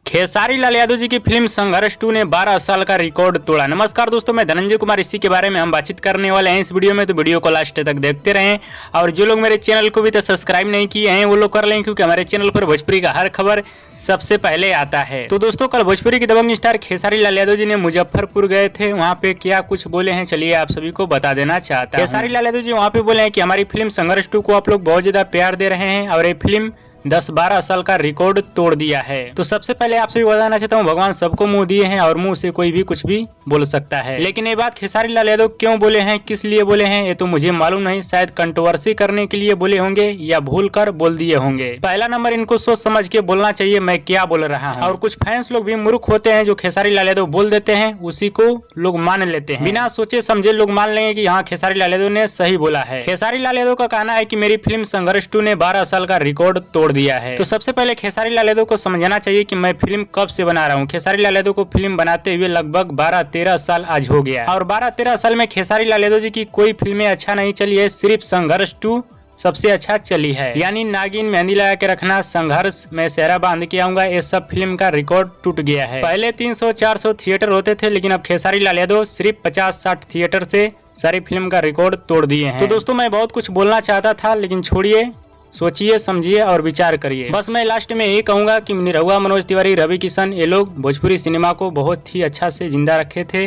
खेसारी लाल यादव जी की फिल्म संघर्ष 2 ने 12 साल का रिकॉर्ड तोड़ा। नमस्कार दोस्तों, मैं धनंजय कुमार, इसी के बारे में हम बातचीत करने वाले हैं इस वीडियो में, तो वीडियो को लास्ट तक देखते रहें। और जो लोग मेरे चैनल को भी तो सब्सक्राइब नहीं किए हैं वो लोग कर लें, क्योंकि हमारे चैनल पर भोजपुरी का हर खबर सबसे पहले आता है। तो दोस्तों, कल भोजपुरी के दबंग स्टार खेसारी लाल यादव जी ने मुजफ्फरपुर गए थे। वहाँ पे क्या कुछ बोले हैं, चलिए आप सभी को बता देना चाहता हूं। खेसारी लाल यादव जी वहाँ पे बोले हैं कि हमारी फिल्म संघर्ष 2 को आप लोग बहुत ज्यादा प्यार दे रहे हैं और ये फिल्म 10-12 साल का रिकॉर्ड तोड़ दिया है। तो सबसे पहले आपसे भी बताना चाहता हूँ, भगवान सबको मुंह दिए हैं और मुंह से कोई भी कुछ भी बोल सकता है, लेकिन ये बात खेसारी लाल यादव क्यों बोले हैं, किस लिए बोले हैं, ये तो मुझे मालूम नहीं। शायद कंट्रोवर्सी करने के लिए बोले होंगे या भूल कर बोल दिए होंगे। पहला नंबर, इनको सोच समझ के बोलना चाहिए मैं क्या बोल रहा हूँ। और कुछ फैंस लोग भी मूर्ख होते हैं जो खेसारी लाल यादव बोल देते हैं उसी को लोग मान लेते हैं। बिना सोचे समझे लोग मान लेंगे कि हाँ खेसारी लाल यादव ने सही बोला है। खेसारी लाल यादव का कहना है कि मेरी फिल्म संघर्ष 2 ने 12 साल का रिकॉर्ड तोड़ दिया है। तो सबसे पहले खेसारी लाल यादव को समझना चाहिए कि मैं फिल्म कब से बना रहा हूँ। खेसारी लाल यादव को फिल्म बनाते हुए लगभग 12-13 साल आज हो गया, और 12-13 साल में खेसारी लाल यादव जी की कोई फिल्में अच्छा नहीं चली है, सिर्फ संघर्ष 2 सबसे अच्छा चली है। यानी नागिन, मेहंदी लगा के रखना, संघर्ष, मैं सेहरा बांध के आऊंगा, ये सब फिल्म का रिकॉर्ड टूट गया है। पहले 300-400 थिएटर होते थे, लेकिन अब खेसारी लाल यादव सिर्फ 50-60 थिएटर से सारी फिल्म का रिकॉर्ड तोड़ दिए हैं। तो दोस्तों, मैं बहुत कुछ बोलना चाहता था, लेकिन छोड़िए, सोचिए, समझिए और विचार करिए। बस मैं लास्ट में यही कहूंगा कि निरहुआ, मनोज तिवारी, रवि किशन, ये लोग भोजपुरी सिनेमा को बहुत ही अच्छा से जिंदा रखे थे,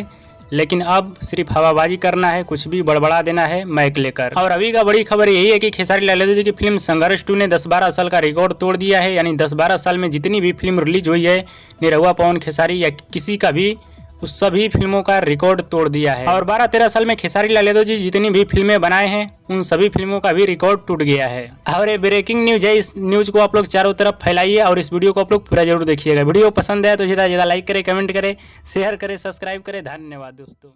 लेकिन अब सिर्फ हवाबाजी करना है, कुछ भी बड़बड़ा देना है माइक लेकर। और अभी का बड़ी खबर यही है कि खेसारी लाल यादव जी की फिल्म संघर्ष 2 ने 10-12 साल का रिकॉर्ड तोड़ दिया है। यानी 10-12 साल में जितनी भी फिल्म रिलीज हुई है, निरहुआ, पवन खेसारी या किसी का भी, उस सभी फिल्मों का रिकॉर्ड तोड़ दिया है। और 12-13 साल में खेसारी लाल यादव जी जितनी भी फिल्में बनाए हैं उन सभी फिल्मों का भी रिकॉर्ड टूट गया है। और ये ब्रेकिंग न्यूज है, इस न्यूज को आप लोग चारों तरफ फैलाइए और इस वीडियो को आप लोग पूरा जरूर देखिएगा। वीडियो पसंद आए तो ज़्यादा लाइक करें, कमेंट करें, शेयर करें, सब्सक्राइब करें। धन्यवाद दोस्तों।